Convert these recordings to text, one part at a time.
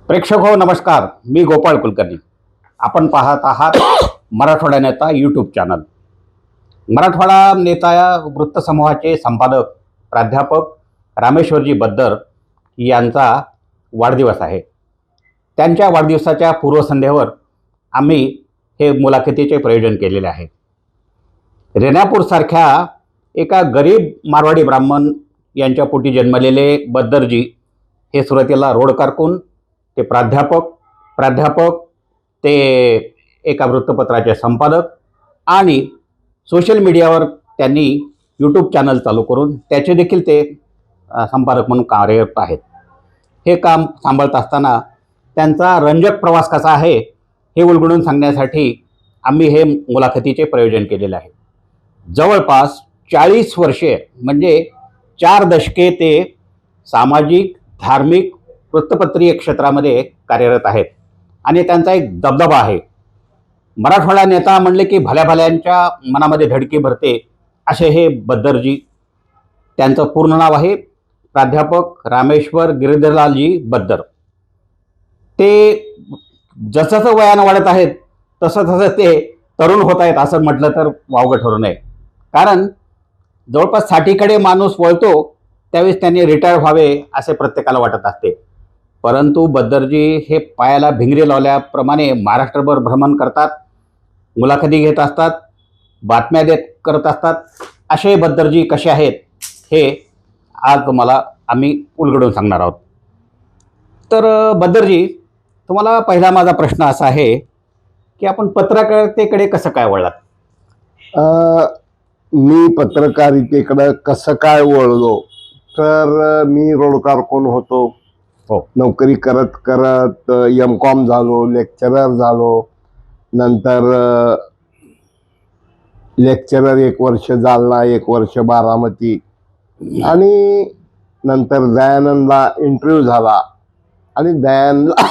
प्रेक्षक हो नमस्कार, मी गोपाळ कुलकर्णी. आपण पाहत आहात मराठवाडा नेता यूट्यूब चॅनल. मराठवाडा नेता या वृत्तसमूहाचे संपादक प्राध्यापक रामेश्वरजी बद्दर यांचा वाढदिवस आहे. त्यांच्या वाढदिवसाच्या पूर्वसंध्येवर आम्ही हे मुलाखतीचे प्रयोजन केलेले आहे. रेणापूरसारख्या एका गरीब मारवाडी ब्राह्मण यांच्या पोटी जन्मलेले बद्दरजी हे सुरुवातीला रोड कारकून, ते प्राध्यापक ते एका वृत्तपत्राचे संपादक आणि सोशल मीडियावर त्यांनी यूट्यूब चॅनल चालू करून त्याचे देखील ते संपादक म्हणून कार्यरत आहेत. हे काम सांभाळत असताना त्यांचा रंजक प्रवास कसा आहे हे उलगडून सांगण्यासाठी आम्ही हे मुलाखतीचे प्रयोजन केलेले आहे. जवळपास 40 वर्षे म्हणजे 4 दशके ते सामाजिक, धार्मिक, वृत्तपत्रीय क्षेत्रामध्ये कार्यरत आहेत आणि त्यांचा एक दबदबा आहे. मराठवाडा नेता म्हणले की भल्या भल्यांच्या मनामध्ये धडकी भरते असे हे बद्दरजी. त्यांचं पूर्ण नाव आहे प्राध्यापक रामेश्वर गिरिधरलालजी बद्दर. ते जसं वयानं वाढत आहेत तसं ते तरुण होत आहेत असं म्हटलं तर वावगं ठरू नये. कारण जवळपास 60कडे माणूस वळतो त्यावेळेस त्यांनी रिटायर व्हावे असे प्रत्येकाला वाटत असते. परंतु बद्दरजी हे पायाला भिंगरी लावल्याप्रमाणे महाराष्ट्रभर भ्रमण करतात, मुलाखती घेत असतात, बातम्या करत असतात. असे बद्दरजी कसे आहेत हे आज तुम्हाला आम्ही उलगडून सांगणार आहोत. तर बद्दरजी, तुम्हाला पहिला माझा प्रश्न असा आहे की आपण पत्रकारितेकडे कसं काय वळलात? मी पत्रकारितेकडे कसं काय वळलो तर मी रोड कारकून होतो. हो. नोकरी करत करत M.Com झालो, लेक्चरर झालो. नंतर लेक्चरर 1 वर्ष जालना, 1 वर्ष बारामती आणि नंतर दयानंदला इंटरव्ह्यू झाला आणि दयानंदला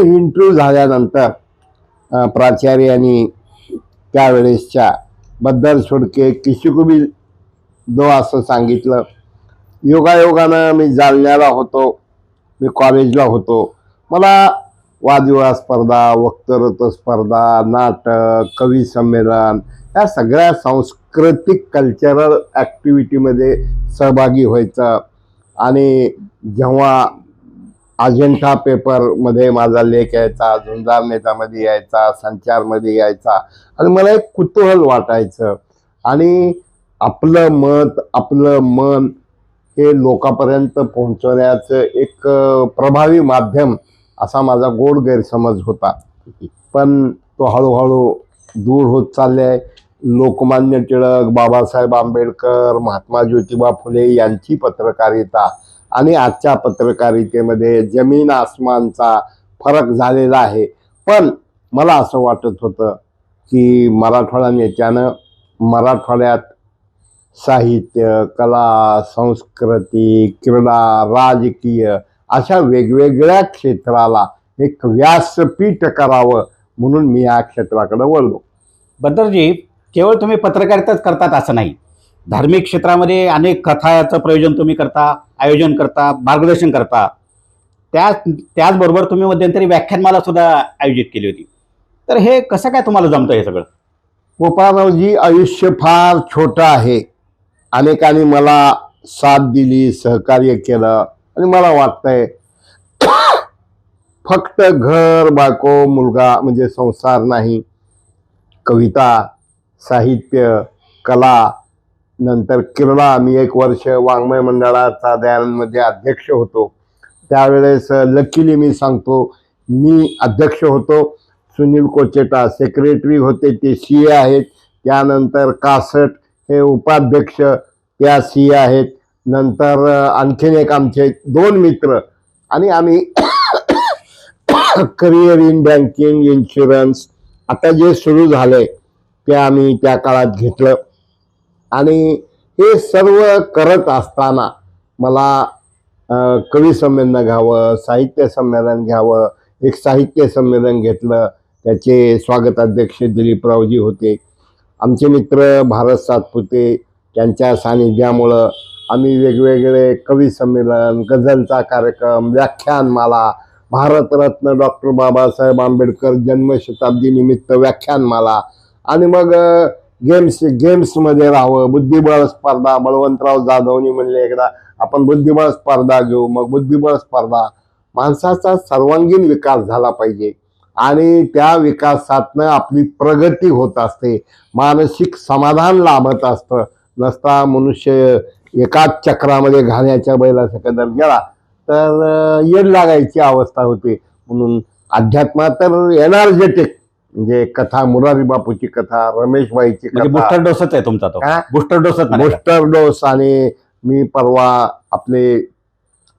इंटरव्ह्यू झाल्यानंतर प्राचार्यांनी त्यावेळेसच्या बद्दर छोडके किसी को भी दो असं सांगितलं. योगायोगानं मी जालन्याला होतो, मी कॉलेजला होतो. मला वादविवाद स्पर्धा, वक्तृत्व स्पर्धा, नाटक, कवी संमेलन या सगळ्या सांस्कृतिक कल्चरल ॲक्टिव्हिटीमध्ये सहभागी व्हायचं. आणि जेव्हा अजंठा पेपरमध्ये माझा लेख यायचा, झुंजार नेतामध्ये यायचा, संचारमध्ये यायचा आणि मला एक कुतूहल वाटायचं. आणि आपलं मत, आपलं मन हे लोकांपर्यंत पोहोचवण्याचं एक प्रभावी माध्यम असा माझा गोड गैरसमज होता. पण तो हळूहळू दूर होत चाललाय. लोकमान्य टिळक, बाबासाहेब आंबेडकर, महात्मा ज्योतिबा फुले यांची पत्रकारिता आणि आजच्या पत्रकारितेमध्ये जमीन आसमानचा फरक झालेला आहे. पण मला असं वाटत होतं की मराठवाडा नेत्यानं मराठवाड्यात साहित्य, कला, संस्कृती, क्रीडा, राजकीय अशा वेगवेगळ्या क्षेत्राला एक व्यासपीठ करावं म्हणून मी या क्षेत्राकडे वळलो. बद्दरजी, केवळ तुम्ही पत्रकारिताच करतात असं नाही. धार्मिक क्षेत्रामध्ये अनेक कथाचं प्रयोजन तुम्ही करता, आयोजन करता, मार्गदर्शन करता. त्याचबरोबर तुम्ही मध्यंतरी व्याख्यानमाला सुद्धा आयोजित केली होती. तर हे कसं काय तुम्हाला जमतं हे सगळं? गोपाळरावजी, आयुष्य फार छोटं आहे. अनेकांनी मला साथ दिली, सहकार्य केलं आणि मला वाटतंय फक्त घर, बायको, मुलगा म्हणजे संसार नाही. कविता, साहित्य, कला, नंतर क्रीडा. मी 1 वर्ष वाङ्मय मंडळाचा दयानंदमध्ये अध्यक्ष होतो. त्यावेळेस लकीली मी सांगतो, मी अध्यक्ष होतो. सुनील कोचेटा सेक्रेटरी होते, ते CA आहेत. त्यानंतर कासट हे उपाध्यक्ष, त्या CA आहेत. नंतर आणखीन एक आमचे 2 मित्र आणि आम्ही करिअर इन बँकिंग, इन्शुरन्स आता जे सुरू झालंय ते आम्ही त्या काळात घेतलं. आणि हे सर्व करत असताना मला कवी संमेलन घ्यावं, साहित्य संमेलन घ्यावं. एक साहित्य संमेलन घेतलं, त्याचे स्वागताध्यक्ष दिलीपरावजी होते. आमचे मित्र भारत सातपुते त्यांच्या सानिध्यामुळं आम्ही वेगवेगळे कवी संमेलन, गझलचा कार्यक्रम, व्याख्यानमाला भारतरत्न डॉक्टर बाबासाहेब आंबेडकर जन्मशताब्दी निमित्त व्याख्यानमाला आणि मग गेम्समध्ये राहावं. बुद्धिबळ स्पर्धा बळवंतराव जाधवनी म्हणले एकदा आपण बुद्धिबळ स्पर्धा घेऊ, मग बुद्धिबळ स्पर्धा. माणसाचा सर्वांगीण विकास झाला पाहिजे आणि त्या विकासातनं आपली प्रगती होत असते, मानसिक समाधान लाभत असतं. नसता मनुष्य एकाच चक्रामध्ये घाण्याच्या बैलासकट जर गेला तर येड लागायची अवस्था होते. म्हणून अध्यात्मात तर एनर्जेटिक म्हणजे कथा, मुरारी बापूची कथा, रमेशबाईची म्हणजे कथा, बूस्टर डोसच आहे तुमचा तो. हा? बूस्टर डोसच बूस्टर डोस. आणि मी परवा आपले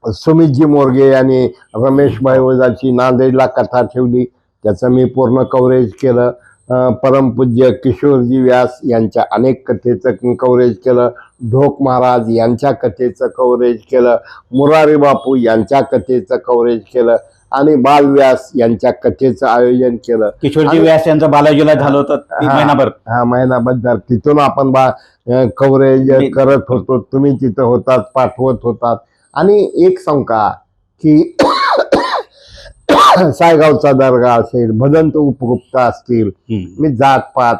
सुमितजी मोरगे आणि रमेशभाई ओझाची नांदेडला कथा ठेवली, त्याचं मी पूर्ण कव्हरेज केलं. परमपूज्य किशोरजी व्यास यांच्या अनेक कथेचं कव्हरेज केलं, ढोक महाराज यांच्या कथेचं कव्हरेज केलं, मुरारी बापू यांच्या कथेचं कव्हरेज केलं आणि बालव्यास यांच्या कथेचं आयोजन केलं. किशोरजी व्यास यांचं बालाजीला झालं होतं महिनाभर. हा, महिनाभर तिथून आपण कव्हरेज करत होतो. तुम्ही तिथं होतात, पाठवत होतात. आणि एक सांगा की सायगावचा दर्गा असेल, भदंत उपगुप्त असतील, मी जातपात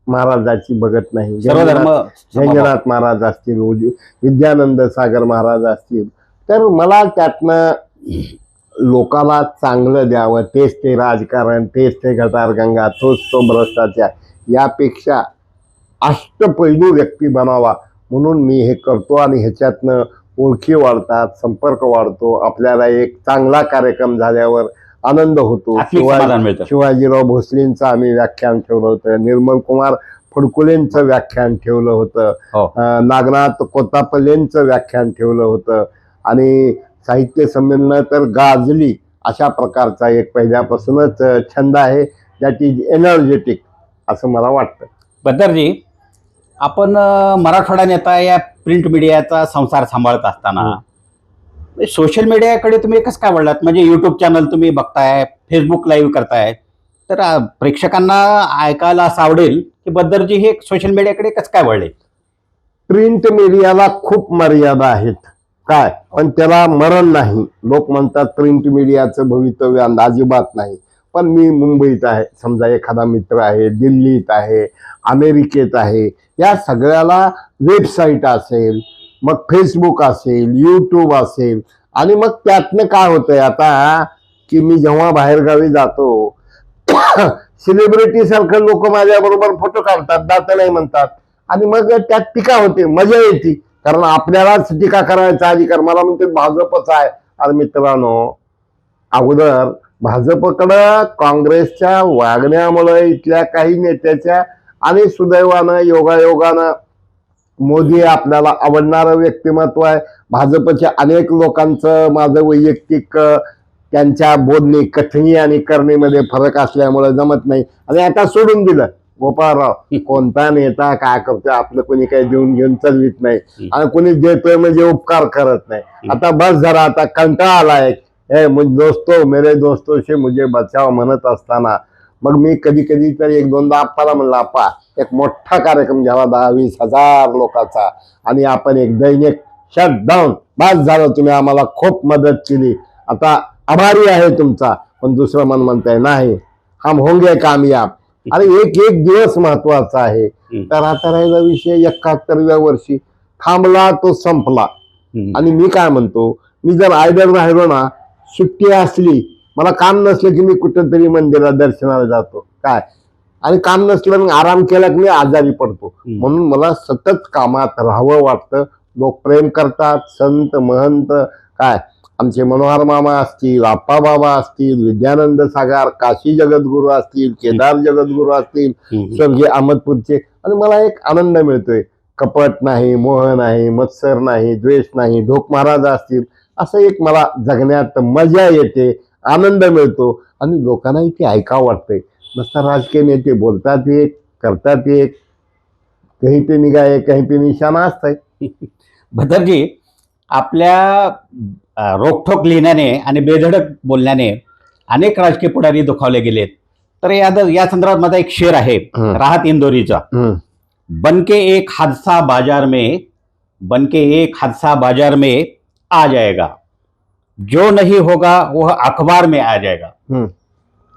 महाराजाची बघत नाही. सर्व धर्म जयंगनाथ महाराज असतील, विद्यानंद सागर महाराज असतील, तर मला त्यातनं लोकाला चांगलं द्यावं. तेच ते राजकारण, तेच ते गटारगंगा, तोच तो भ्रष्टाचार, यापेक्षा अष्टपैलू व्यक्ती बनावा म्हणून मी हे करतो. आणि ह्याच्यातनं ओळखी वाढतात, संपर्क वाढतो, आपल्याला एक चांगला कार्यक्रम झाल्यावर आनंद होतो. शिवाजीराव भोसलेंचं आम्ही व्याख्यान ठेवलं होतं, निर्मल कुमार फडकुलेंचं व्याख्यान ठेवलं होतं, नागनाथ कोतापलेंचं व्याख्यान ठेवलं होतं. आणि साहित्य संमेलन तर गाजली. अशा प्रकारचा एक पहिल्यापासूनच छंद आहे, दॅट इज एनर्जेटिक असं मला वाटतं. बद्दरजी, आपण मराठवाडा नेता या प्रिंट मीडियाचा संसार सांभाळत असताना सोशल मीडियाकडे तुम्ही कसं काय वळलात? म्हणजे युट्यूब चॅनल तुम्ही बघताय, फेसबुक लाईव्ह करताय, तर प्रेक्षकांना ऐकायला असं आवडेल की बद्दरजी हे सोशल मीडियाकडे कसं काय वळले? प्रिंट मीडियाला खूप मर्यादा आहेत काय, पण त्याला मरण नाही. लोक म्हणतात प्रिंट मीडियाचं भवितव्य अजिबात नाही. पण मी मुंबईत आहे, समजा एखादा मित्र आहे, दिल्लीत आहे, अमेरिकेत आहे, या सगळ्याला वेबसाईट असेल, मग फेसबुक असेल, यूट्यूब असेल. आणि मग त्यातनं काय होतंय आता की मी जेव्हा बाहेरगावी जातो सेलिब्रिटी सारखं लोक माझ्याबरोबर फोटो काढतात, दात नाही म्हणतात, आणि मग त्यात टीका होते, मजा येते, कारण आपल्यालाच टीका करायचा अधिकार. मला म्हणते भाजपच आहे. अरे मित्रांनो, अगोदर भाजपकडं काँग्रेसच्या वागण्यामुळे इथल्या काही नेत्याच्या आणि सुदैवानं योगायोगानं मोदी आपल्याला आवडणारं व्यक्तिमत्व आहे. भाजपच्या अनेक लोकांचं माझं वैयक्तिक त्यांच्या बोलणी, कथनी आणि करणीमध्ये फरक असल्यामुळे जमत नाही. आणि आता सोडून दिलं. गोपाळराव, कोणता नेता काय करतोय आपलं कोणी काही देऊन घेऊन चालवित नाही, आणि कोणी देतोय म्हणजे उपकार करत नाही. आता बस जरा, आता कंटाळा आलाय. दोस्तो मेरे दोस्तों से मुझे बचाव म्हणत असताना मग मी कधी कधी तर एक दोनदा आप्पाला म्हणलं, आप्पा एक मोठा कार्यक्रम झाला 10-20 हजार लोकांचा, आणि आपण एक दैनिक शटडाऊन, बस झालं, तुम्ही आम्हाला खूप मदत केली, आता आभारी आहे तुमचा. पण दुसरं मन म्हणताय नाही, हम होंगे कामयाब. आणि एक एक दिवस महत्वाचा आहे. तर आता राहिला विषय 71व्या वर्षी थांबला तो संपला. आणि मी काय म्हणतो, मी जर आयडर राहिलो ना, सुट्टी असली, मला काम नसलं की मी कुठंतरी मंदिरात दर्शनाला जातो काय, आणि काम नसलं मी आराम केला की मी आजारी पडतो. म्हणून मला सतत कामात राहावं वाटतं. लोक प्रेम करतात, संत महंत काय, आमचे मनोहर मामा असतील, आप्पा बाबा असतील, विद्यानंद सागर, काशी जगद्गुरू असतील, केदार जगद्गुरू असतील, स्वर्गीय अहमदपूरचे. आणि मला एक आनंद मिळतोय, कपट नाही, मोह नाही, मत्सर नाही, द्वेष नाही. ढोक महाराज असतील, असं एक मला जगण्यात मजा येते, आनंद मिळतो. आणि लोकांनाही ते ऐकावं वाटतंय. नसता राजकीय नेते बोलतात एक, करतात एक, कहीं पे निगाह है कहीं पे निशाणा असतंय. भद्रजी, आपल्या रोखठोक लिहिण्याने आणि बेधडक बोलण्याने अनेक राजकीय पुढारी दुखावले गेलेत. तर या संदर्भात माझा एक शेर आहे राहत इंदोरीचा. बनके एक हादसा बाजार में आ जाएगा, जो नहीं होगा वो अखबार में आ जाएगा, हम्म,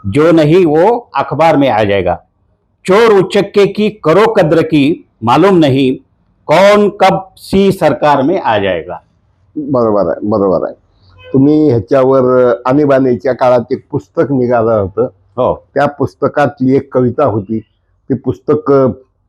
जो नहीं वो अखबार में आ जाएगा, चोर उचक्के की करो कद्र की, मालूम नहीं कौन कब सी सरकार में आ जाएगा. बरोबर आहे, बरोबर आहे. तुम्ही ह्याच्यावर आणीबाणीच्या काळात एक पुस्तक निघालं होतं. हो. त्या पुस्तकातली एक कविता होती. ते पुस्तक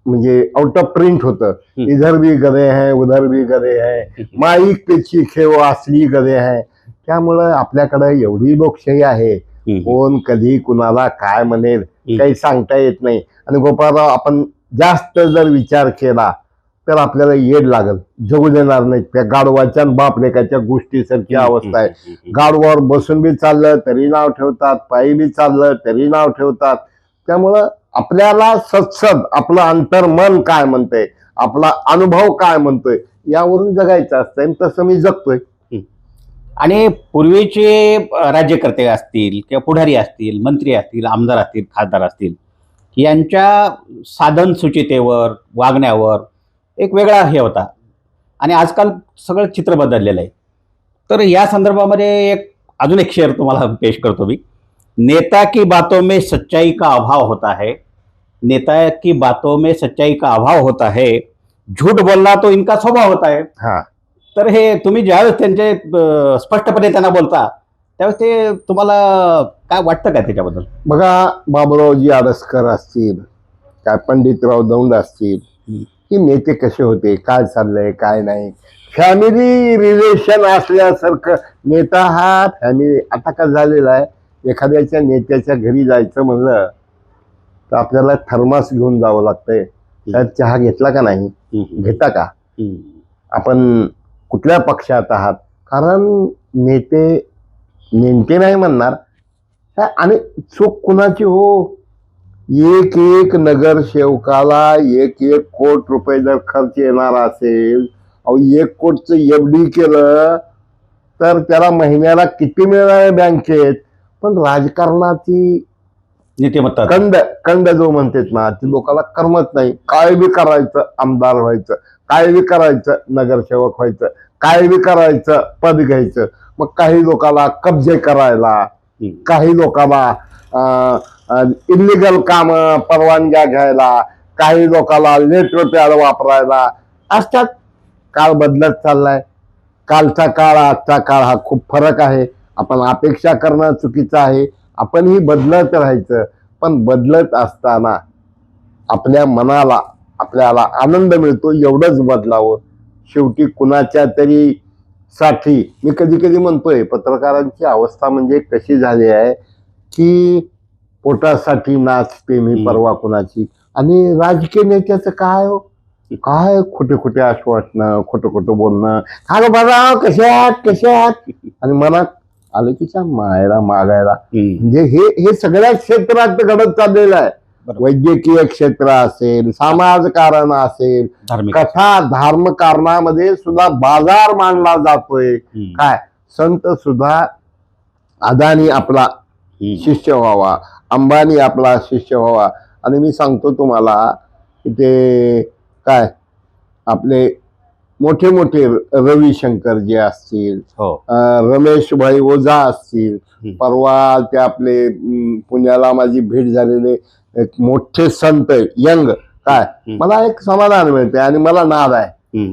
म्हणजे आउट ऑफ प्रिंट होतं. इधर भी गधे हैं उधर भी गधे हैं, माईक पे चीखे वो असली गधे हैं. त्यामुळं आपल्याकडे एवढी लोकशाही आहे, कोण कधी कुणाला काय म्हणेल काही सांगता येत नाही. आणि गोपाळराव, आपण जास्त जर विचार केला तर आपल्याला येड लागल, जगू देणार नाही. त्या गाढवाच्या बाप लेकाच्या गोष्टीसारखी अवस्था आहे. गाढवावर बसून बी चाललं तरी नाव ठेवतात, पायी बी चाललं तरी नाव ठेवतात. त्यामुळं आपल्याला सत्सद आपलं अंतर्मन काय म्हणतंय, आपला अनुभव काय म्हणतोय, यावरून जगायचं असतं. आणि तसं मी जगतोय. आणि पूर्वीचे राज्यकर्ते असतील किंवा पुढारी असतील, मंत्री असतील, आमदार असतील, खासदार असतील, यांच्या साधन सुचितेवर, वागण्यावर एक वेगळा हे होता. आणि आजकाल सगळं चित्र बदललेलं आहे. तर या संदर्भामध्ये अजून एक शेअर तुम्हाला पेश करतो मी. नेता की बातों में सच्चाई का अभाव होता है, नेता की बातों में सच्चाई का अभाव होता है, झूठ बोलना तो इनका स्वभाव होता है. हा, तर हे तुम्ही ज्यावेळेस त्यांचे स्पष्टपणे त्यांना बोलता त्यावेळेस ते तुम्हाला काय वाटतं का त्याच्याबद्दल? बघा, बाबुरावजी आडसकर असतील, काय पंडितराव दौंड असतील, की नेते कसे होते, काय चाललंय काय नाही, फॅमिली रिलेशन असल्यासारखं. नेता हा फॅमिली. आता काय झालेला आहे, एखाद्याच्या नेत्याच्या घरी जायचं म्हणलं तर आपल्याला थर्मास घेऊन जावं लागतंय. त्यात चहा घेतला का नाही, घेता का, आपण कुठल्या पक्षात आहात, कारण नेते नेमके नाही म्हणणार. आणि चूक कुणाची हो, एक एक नगरसेवकाला 1-1 कोट रुपये जर खर्च येणार असेल, 1 कोटचं एफडी केलं तर त्याला महिन्याला किती मिळणार आहे बँकेत. पण राजकारणाची नीतिमत्ता कंड जो म्हणतात ना, ती लोकांना करमत नाही. काय बी करायचं आमदार व्हायचं, काय बी करायचं नगरसेवक व्हायचं, काय बी करायचं पद घ्यायचं. मग काही लोकांना कब्जे करायला, काही लोकांना इलिगल काम परवानग्या घ्यायला, काही लोकांना लेटर पॅड वापरायला असतात. काळ बदलत चाललाय. कालचा काळ आजचा काळ हा खूप फरक आहे. आपण अपेक्षा करणं चुकीचं आहे. आपणही बदलत राहायचं. पण बदलत असताना आपल्या मनाला आपल्याला आनंद मिळतो एवढंच बदलावं. शेवटी कुणाच्या तरी साठी मी कधी कधी म्हणतोय, पत्रकारांची अवस्था म्हणजे कशी झाली आहे की पोटासाठी नाचते मी परवा कुणाची. आणि राजकीय नेत्याचं काय हो, काय खोटे खोटे आश्वासनं, खोटं खोटं बोलणं, हा बघा कशात आणि मनात आलं की मायला मागायला. म्हणजे हे सगळ्या क्षेत्रात घडत चाललेलं आहे. वैद्यकीय क्षेत्र असेल, समाजकारण असेल, कथा धर्मकारणामध्ये सुद्धा बाजार मांडला जातोय. काय संत सुद्धा अदानी आपला शिष्य व्हावा, अंबानी आपला शिष्य व्हावा. आणि मी सांगतो तुम्हाला की ते काय आपले मोठे मोठे रविशंकर जे असतील, रमेश भाई ओझा असतील, परवा ते आपले पुण्याला माझी भेट झालेले एक मोठे संत यंग, काय मला एक समाधान मिळते आणि मला नाद आहे.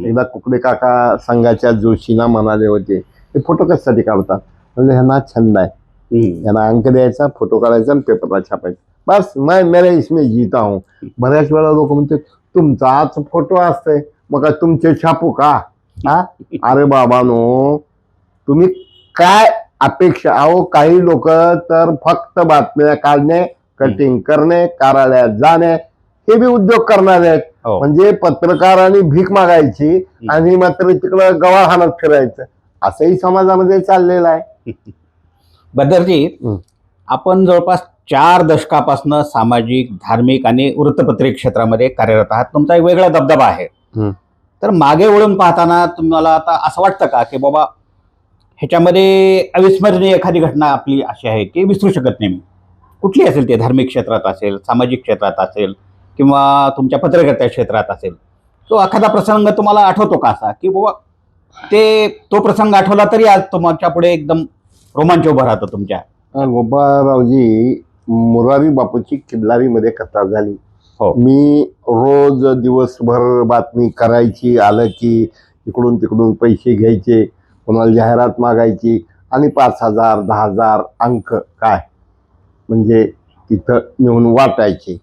एकदा कुकडे काका संघाच्या जोशीला म्हणाले होते, ते फोटो कशासाठी काढतात, म्हणजे ह्यांना छंद आहे, यांना अंक द्यायचा, फोटो काढायचा आणि पेपरला छापायचा, बस मैं मेरे इसमें जीता हूँ. बऱ्याच वेळा लोक म्हणते तुमचाच फोटो असतंय मग काय तुमचे छापू का. हा, अरे बाबानो, तुम्ही काय अपेक्षा. अहो काही लोक तर फक्त बातम्या काढणे, कटिंग करणे, कार्यालयात जाणे हे बी उद्योग करणारे आहेत. म्हणजे पत्रकारांनी भीक मागायची आणि मात्र तिकडं गवाळ हाणत फिरायचं, असंही समाजामध्ये चाललेलं आहे. बद्दरजी, आपण जवळपास 4 दशकापासून सामाजिक, धार्मिक आणि वृत्तपत्रिक क्षेत्रामध्ये कार्यरत आहात. तुमचा एक वेगळा दबदबा आहे. तर मागे वळून पाहताना तुम्हाला आता असं वाटतं का की बाबा ह्याच्यामध्ये अविस्मरणीय एखादी घटना आपली अशी आहे की विसरू शकत नाही मी, कुठली असेल, ते धार्मिक क्षेत्रात असेल, सामाजिक क्षेत्रात असेल किंवा तुमच्या पत्रकारिता क्षेत्रात असेल, तो एखादा प्रसंग तुम्हाला आठवतो का असा की बाबा ते तो प्रसंग आठवला तरी आज तुमच्या पुढे एकदम रोमांच उभं राहतं तुमच्या. गोपाळरावजी, मुरारी बापूची किल्लारीमध्ये कथा झाली. हो. मी रोज दिवसभर बातमी करायची, आलं की इकडून तिकडून पैसे घ्यायचे, कोणाला जाहिरात मागायची आणि 5,000 10,000 अंक काय म्हणजे तिथं नेऊन वाटायचे.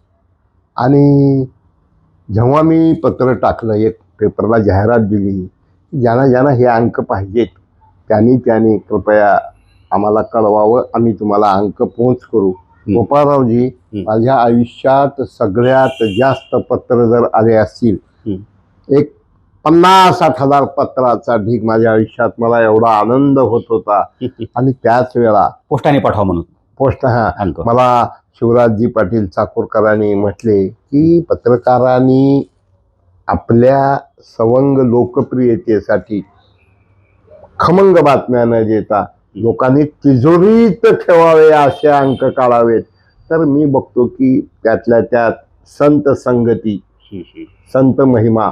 आणि जेव्हा मी पत्र टाकलं, एक पेपरला जाहिरात दिली, ज्यांना ज्यांना हे अंक पाहिजेत त्यांनी कृपया आम्हाला कळवावं, आम्ही तुम्हाला अंक पोहोच करू. गोपाळरावजी, माझ्या आयुष्यात सगळ्यात जास्त पत्र जर आले असतील, एक 50-60 पत्राचा ढीग माझ्या आयुष्यात, मला एवढा आनंद होत होता. आणि त्याच वेळा पोस्टाने पाठवा म्हणून पोस्ट अंक. मला शिवराजजी पाटील चाकूरकरांनी म्हटले की पत्रकारांनी आपल्या सवंग लोकप्रियतेसाठी खमंग बातम्या न देता लोकांनी तिजोरीत ठेवावे असे अंक काढावेत. तर मी बघतो की त्यातल्या त्यात संत संगती, संत महिमा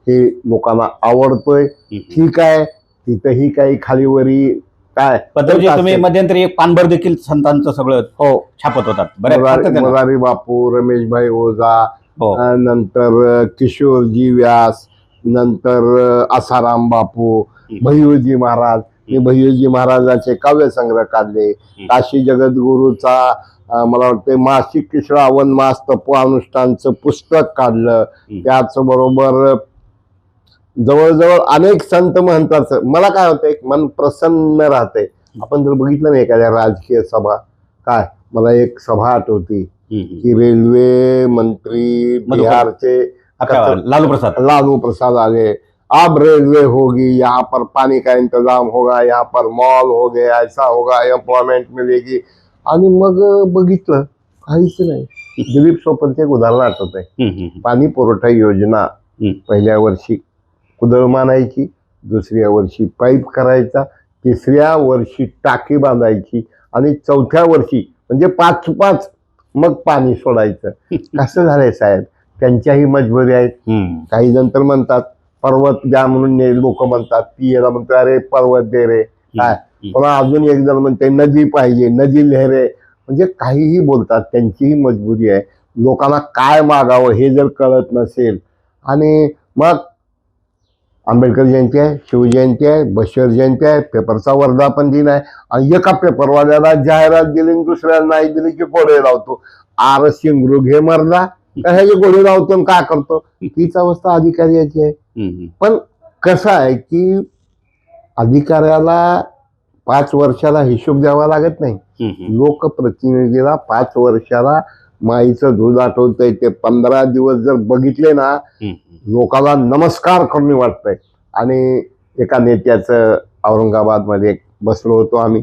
हे लोकांना आवडतोय. ठीक आहे, तिथंही काही खालीवरी काय पत्रजी, तुम्ही मध्यंतरी एक पानभर देखील संतांचं सगळं हो छापत होतात. बऱ्याच मुरारी बापू, रमेशभाई ओझा, हो. नंतर किशोरजी व्यास, नंतर आसाराम बापू, भैयूजी महाराज. मी भैयूजी महाराजांचे काव्यसंग्रह काढले. काशी जगद्गुरूचा मला वाटते मासिक श्रावण मास तपोअनुष्ठानचं पुस्तक काढलं. त्याचबरोबर जवळजवळ अनेक संत महंताचं. मला काय होतं, एक मन प्रसन्न राहते. आपण जर बघितलं ना एखाद्या राजकीय सभा, काय मला एक सभा आठवती की रेल्वे मंत्री बिहारचे लालू प्रसाद आले. अब रेलवे होगी, यहाँ पर पानी का इंतजाम होगा, यहाँ पर मॉल हो गया, ऐसा होगा, एम्प्लॉयमेंट मिलेगी. आणि मग बघितलं काहीच नाही. दिलीप सोपलचे एक उदाहरण आठवत आहे. पाणी पुरवठा योजना पहिल्या वर्षी कुदळ मानायची, दुसऱ्या वर्षी पाईप करायचा, तिसऱ्या वर्षी टाकी बांधायची आणि चौथ्या वर्षी म्हणजे 5 मग पाणी सोडायचं. कसं झालंय साहेब, त्यांच्याही मजबुरी आहेत. काही जण तर म्हणतात पर्वत द्या म्हणून लोक म्हणतात, ती याला म्हणतो अरे पर्वत दे रे काय. पण अजून एक जण म्हणते नदी पाहिजे, नदी लहरे. म्हणजे काहीही बोलतात, त्यांचीही मजबुरी आहे. लोकांना काय मागावं हे जर कळत नसेल. आणि मग आंबेडकर जयंती आहे, शिवजयंती आहे, बशीर जयंती आहे, पेपरचा वर्धापन दिन आहे आणि एका पेपरवाल्याला जाहिरात दिली आणि दुसऱ्याला नाही दिली की गोडे लावतो. आर शिंगरू घे मरला, ह्याचे गोडे लावतो आणि काय करतो. तीच अवस्था अधिकाऱ्याची आहे. पण कसं आहे की अधिकाऱ्याला 5 वर्षाला हिशोब द्यावा लागत नाही. लोकप्रतिनिधीला 5 वर्षाला माईचं दूध आठवतंय. ते 15 दिवस जर बघितले ना, लोकांना नमस्कार करून वाटतंय. आणि एका नेत्याचं औरंगाबादमध्ये बसलो होतो आम्ही,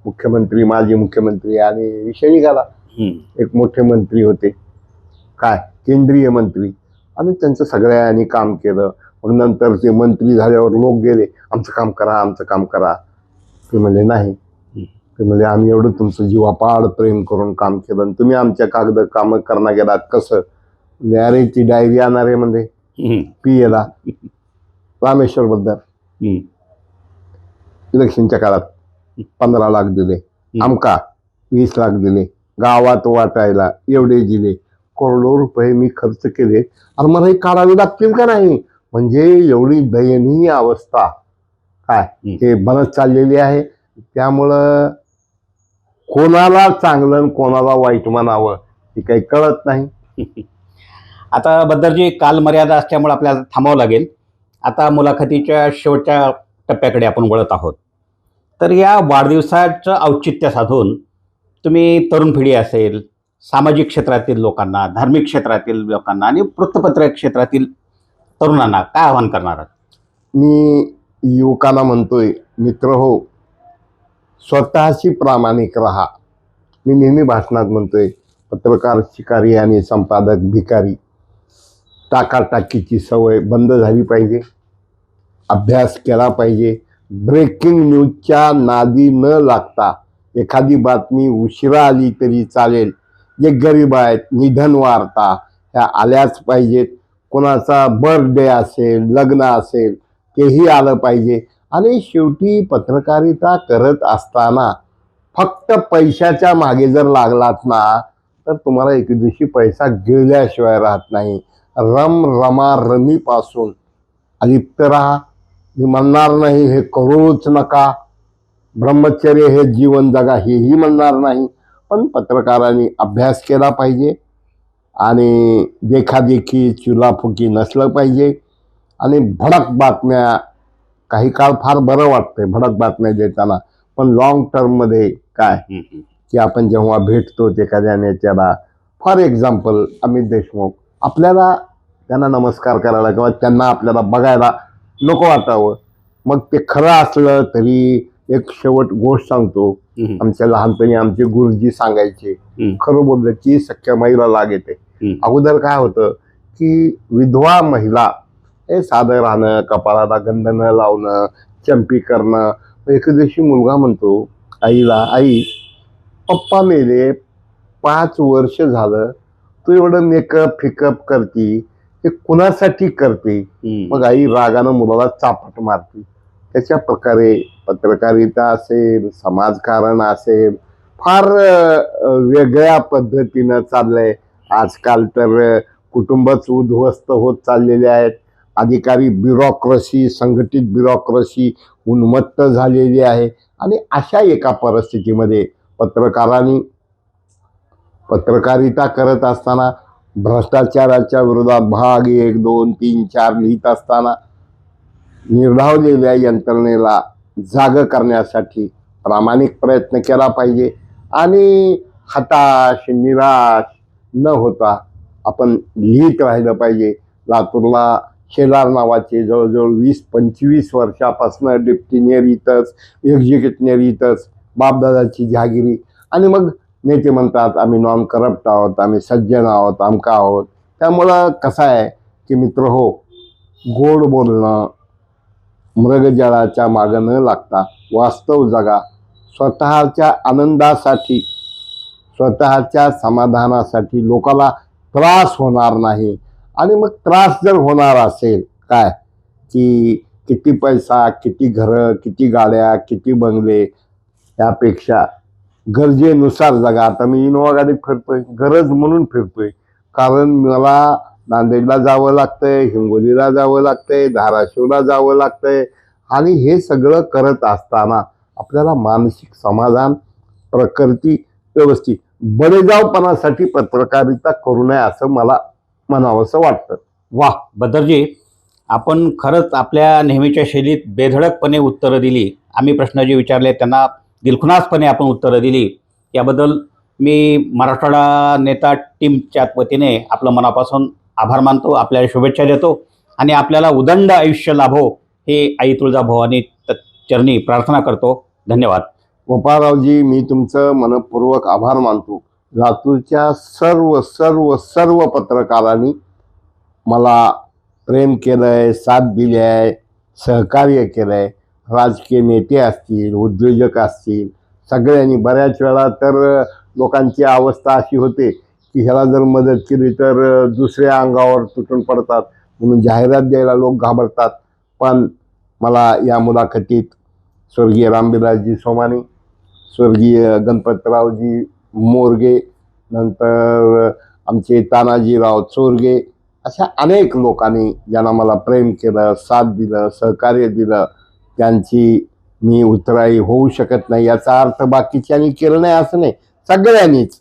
मुख्यमंत्री, माजी मुख्यमंत्री, आणि विषय निघाला. एक मोठे मंत्री होते, काय केंद्रीय मंत्री, आणि त्यांचं सगळ्यांनी काम केलं. मग नंतर ते मंत्री झाल्यावर लोक गेले, आमचं काम करा, आमचं काम करा. ते म्हणले नाही. ते म्हणजे आम्ही एवढं तुमचं जीवापाड प्रेम करून काम केलं आणि तुम्ही आमच्या कागद काम करणं गेलात कसं. अरे ती डायरी आणणार आहे म्हणजे पियला रामेश्वर बद्दल इलेक्शनच्या काळात 15 लाख दिले, आमका 20 लाख दिले, गावात वाटायला एवढे दिले, करोडो रुपये मी खर्च केले आणि मला हे काढावे लागतील का नाही. म्हणजे एवढी दयनीय अवस्था काय हे बनत चाललेली आहे. त्यामुळं कोणाला चांगलं कोणाला वाईट म्हणावं हे काही कळत नाही. आता बद्दरजी, काल मर्यादा असल्यामुळे आपल्याला थांबावं लागेल. आता मुलाखतीच्या शेवटच्या टप्प्याकडे आपण वळत आहोत. तर या वाढदिवसाचं औचित्य साधून तुम्ही तरुण पिढी असेल, सामाजिक क्षेत्रातील लोकांना, धार्मिक क्षेत्रातील लोकांना आणि वृत्तपत्र क्षेत्रातील तरुणांना काय आवाहन करणार आहात? मी युवकांना म्हणतोय, मित्र हो, स्वतःशी प्रामाणिक राहा. मी नेहमी भाषणात म्हणतोय, पत्रकार शिकारी आणि संपादक भिकारी. टाकाटाकीची सवय बंद झाली पाहिजे. अभ्यास केला पाहिजे. ब्रेकिंग न्यूजच्या नादी न लागता एखादी बातमी उशिरा आली तरी चालेल. जे गरीब आहेत, निधन वार्ता ह्या आल्याच पाहिजेत. कोणाचा बर्थडे असेल, लग्न असेल, तेही आलं पाहिजे. आणि शेवटी पत्रकारिता करत असताना फक्त पैशाच्या मागे जर लागलात ना तर तुम्हाला एक दिवशी पैसा गिळल्याशिवाय राहत नाही. रमा रमीपासून अलिप्त राहा. मी म्हणणार नाही हे करूच नका, ब्रह्मचर्य हे जीवन जगा हेही म्हणणार नाही, पण पत्रकारांनी अभ्यास केला पाहिजे आणि देखादेखी चुलाफुकी नसलं पाहिजे. आणि भडक बातम्या काही काळ फार बरं वाटतंय भडक बातम्या देताना, पण लॉंग टर्ममध्ये काय की आपण जेव्हा भेटतो एखाद्या नेत्याला, फॉर एक्झाम्पल अमित देशमुख, आपल्याला त्यांना नमस्कार करायला किंवा त्यांना आपल्याला बघायला नको वाटावं. मग ते खरं असलं तरी एक शेवट गोष्ट सांगतो. आमच्या लहानपणी आमचे गुरुजी सांगायचे, खरं बोललं की सख्या माईला लाग येते. अगोदर काय होतं की विधवा महिला हे साधं राहणं, कपाळाला गंध न लावणं, चंपी करणं. एके दिवशी मुलगा म्हणतो आईला, आई पप्पा मेले 5 वर्ष झालं, तू एवढं मेकअप फिकअप करती, हे कुणासाठी करते? मग आई रागानं मुलाला चापट मारते. त्याच्या प्रकारे पत्रकारिता असेल, समाजकारण असेल, फार वेगळ्या पद्धतीनं चाललंय. आजकाल तर कुटुंबच उद्ध्वस्त होत चाललेले आहेत. अधिकारी ब्युरोक्रेसी, संघटित ब्युरोक्रेसी उन्मत्त झालेली आहे. आणि अशा एका परिस्थितीमध्ये पत्रकारांनी पत्रकारिता करत असताना भ्रष्टाचाराच्या विरोधात भाग 1, 2, 3, 4 लिहित असताना निर्धावलेल्या यंत्रणेला जाग करण्यासाठी प्रामाणिक प्रयत्न केला पाहिजे. आणि हताश निराश न होता आपण लिहित राहिलं पाहिजे. लातूरला शेलार नावाचे जवळजवळ 20-25 वर्षापासून डिप्टिनियर इथंच, एक्झिक्युटिव्ह इथंच, बापदादाची जहागिरी. आणि मग नेते म्हणतात आम्ही नॉन करप्ट आहोत, आम्ही सज्जन आहोत, आमका आहोत. त्यामुळं कसं आहे की मित्र हो, गोड बोलणं, मृगजळाच्या मागं न लागता वास्तव जगा. स्वतःच्या आनंदासाठी, स्वतःच्या समाधानासाठी लोकाला त्रास होणार नाही. आणि मग त्रास जर होणार असेल काय की किती पैसा, किती घरं, किती गाड्या, किती बंगले, यापेक्षा गरजेनुसार जगा. आता मी इनोवा गाडीत फिरतोय गरज म्हणून फिरतोय, कारण मला नांदेडला जावं लागतंय, हिंगोलीला जावं लागतंय, धाराशिवला जावं लागतंय. आणि हे सगळं करत असताना आपल्याला मानसिक समाधान, प्रकृती व्यवस्थित, बडेजावपणासाठी पत्रकारिता करू नये असं मला म्हणावंसं वाटतं. वाह बद्दरजी, आपण खरंच आपल्या नेहमीच्या शैलीत बेधडकपणे उत्तरं दिली. आम्ही प्रश्न जे विचारले त्यांना दिलखुलासपणे आपण उत्तरं दिली. याबद्दल मी मराठवाडा नेता टीमच्या वतीने आपलं मनापासून आभार मानतो, आपल्याला शुभेच्छा देतो आणि आपल्याला उदंड आयुष्य लाभो हे आई तुळजाभवानी चरणी प्रार्थना करतो. धन्यवाद. गोपाळरावजी, मी तुमचं मनपूर्वक आभार मानतो. लातूरच्या सर्व सर्व सर्व पत्रकारांनी मला प्रेम केलंय, साथ दिली आहे, सहकार्य केलंय. राजकीय नेते असतील, उद्योजक असतील, सगळ्यांनी. बऱ्याच वेळा तर लोकांची अवस्था अशी होते की ह्याला जर मदत केली तर दुसऱ्या अंगावर तुटून पडतात, म्हणून जाहिरात द्यायला लोक घाबरतात. पण मला या मुलाखतीत स्वर्गीय रामविलासजी सोमानी, स्वर्गीय गणपतरावजी मोरगे, नंतर आमचे तानाजीराव चोरगे, अशा अनेक लोकांनी ज्यांना मला प्रेम केलं, साथ दिलं, सहकार्य दिलं, त्यांची मी उतराई होऊ शकत नाही. याचा अर्थ बाकीच्यांनी केलं नाही असं नाही, सगळ्यांनीच,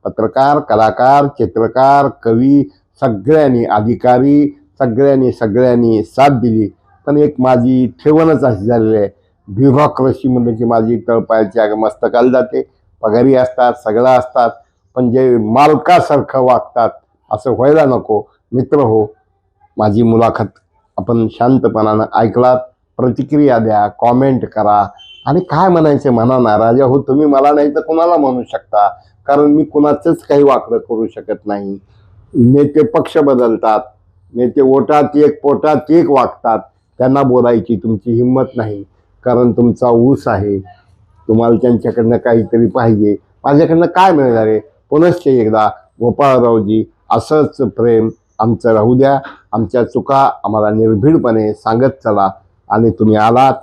पत्रकार, कलाकार, चित्रकार, कवी, सगळ्यांनी, अधिकारी, सगळ्यांनी साथ दिली. पण एक माझी ठेवणच अशी झालेली आहे, ब्युरोक्रेसी म्हणलं की माझी तळपायाची मस्तकाला जाते. पगारी असतात, सगळं असतात, पण जे मालकासारखं वागतात असं व्हायला नको. मित्र हो, माझी मुलाखत आपण शांतपणानं ऐकलात, प्रतिक्रिया द्या, कॉमेंट करा. आणि काय म्हणायचं म्हणा ना, राजा हो तुम्ही मला नाही तर कुणाला म्हणू शकता, कारण मी कुणाचंच काही वाकडं करू शकत नाही. नेते पक्ष बदलतात, नेते ओटात एक पोटात एक वागतात, त्यांना बोलायची तुमची हिंमत नाही, कारण तुमचा ऊस आहे, तुम्हाला त्यांच्याकडनं काहीतरी पाहिजे. माझ्याकडनं काय मिळणार आहे? पुनश्च एकदा गोपाळरावजी, असंच प्रेम आमचं राहू द्या. आमच्या चुका आम्हाला निर्भीडपणे सांगत चला. आणि तुम्ही आलात,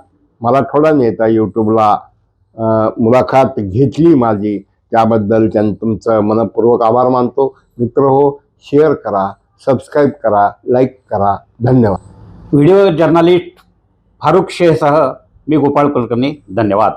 मला थोडा नेता यूट्यूबला मुलाखत घेतली माझी, त्याबद्दल तुमचं मनपूर्वक आभार मानतो. मित्र हो, शेअर करा, सबस्क्राईब करा, लाईक करा. धन्यवाद. व्हिडिओ जर्नलिस्ट फारुख शेखसह मी गोपाळ कुलकर्णी. धन्यवाद.